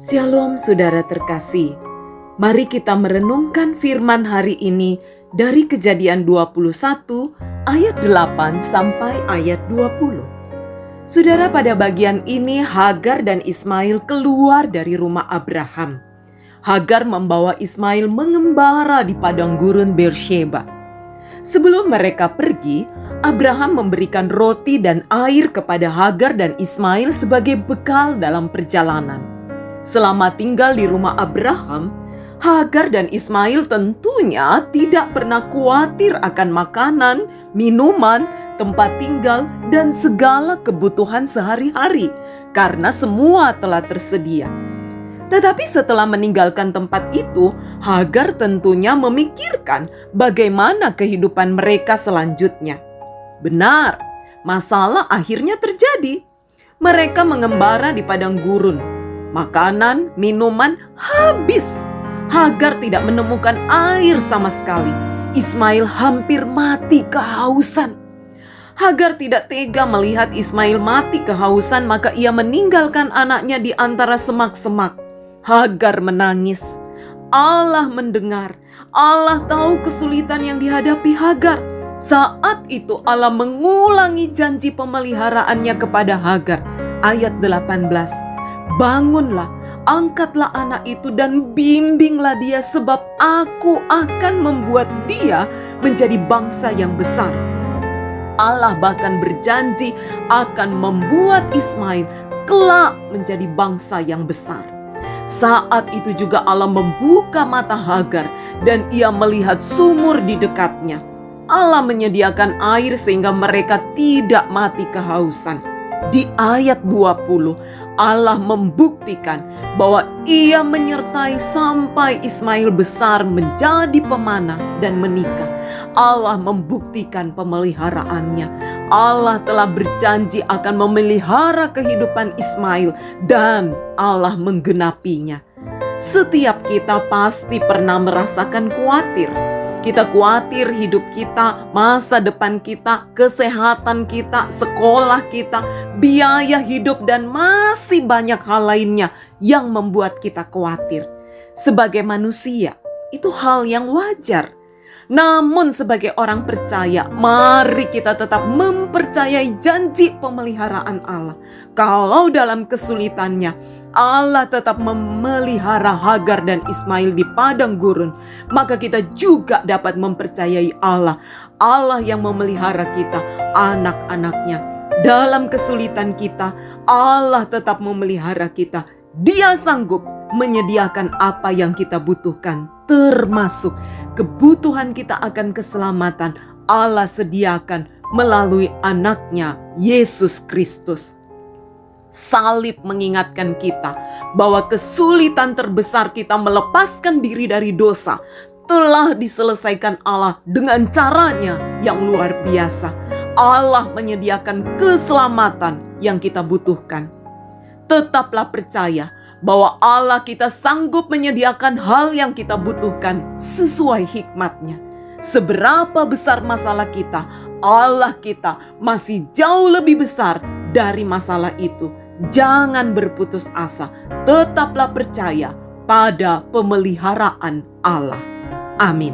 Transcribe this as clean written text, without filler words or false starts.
Shalom saudara terkasih. Mari kita merenungkan firman hari ini dari Kejadian 21 ayat 8 sampai ayat 20. Saudara, pada bagian ini Hagar dan Ismail keluar dari rumah Abraham. Hagar membawa Ismail mengembara di padang gurun Beersheba. Sebelum mereka pergi, Abraham memberikan roti dan air kepada Hagar dan Ismail sebagai bekal dalam perjalanan. Selama tinggal di rumah Abraham, Hagar dan Ismail tentunya tidak pernah khawatir akan makanan, minuman, tempat tinggal, dan segala kebutuhan sehari-hari karena semua telah tersedia. Tetapi setelah meninggalkan tempat itu, Hagar tentunya memikirkan bagaimana kehidupan mereka selanjutnya. Benar, masalah akhirnya terjadi. Mereka mengembara di padang gurun. Makanan, minuman habis. Hagar tidak menemukan air sama sekali. Ismail hampir mati kehausan. Hagar tidak tega melihat Ismail mati kehausan, maka ia meninggalkan anaknya di antara semak-semak. Hagar menangis. Allah mendengar. Allah tahu kesulitan yang dihadapi Hagar. Saat itu Allah mengulangi janji pemeliharaannya kepada Hagar. Ayat 18. Bangunlah, angkatlah anak itu dan bimbinglah dia, sebab aku akan membuat dia menjadi bangsa yang besar. Allah bahkan berjanji akan membuat Ismail kelak menjadi bangsa yang besar. Saat itu juga Allah membuka mata Hagar dan ia melihat sumur di dekatnya. Allah menyediakan air sehingga mereka tidak mati kehausan. Di ayat 20, Allah membuktikan bahwa ia menyertai sampai Ismail besar menjadi pemanah dan menikah. Allah membuktikan pemeliharaannya. Allah telah berjanji akan memelihara kehidupan Ismail dan Allah menggenapinya. Setiap kita pasti pernah merasakan khawatir. Kita khawatir hidup kita, masa depan kita, kesehatan kita, sekolah kita, biaya hidup, dan masih banyak hal lainnya yang membuat kita khawatir. Sebagai manusia, itu hal yang wajar. Namun sebagai orang percaya, mari kita tetap mempercayai janji pemeliharaan Allah. Kalau dalam kesulitannya, Allah tetap memelihara Hagar dan Ismail di padang gurun, maka kita juga dapat mempercayai Allah. Allah yang memelihara kita, anak-anaknya. Dalam kesulitan kita, Allah tetap memelihara kita. Dia sanggup menyediakan apa yang kita butuhkan, termasuk kebutuhan kita akan keselamatan. Allah sediakan melalui anaknya Yesus Kristus. Salib mengingatkan kita bahwa kesulitan terbesar kita melepaskan diri dari dosa telah diselesaikan Allah dengan caranya yang luar biasa. Allah menyediakan keselamatan yang kita butuhkan. Tetaplah percaya bahwa Allah kita sanggup menyediakan hal yang kita butuhkan sesuai hikmat-Nya. Seberapa besar masalah kita, Allah kita masih jauh lebih besar dari masalah itu. Jangan berputus asa, tetaplah percaya pada pemeliharaan Allah. Amin.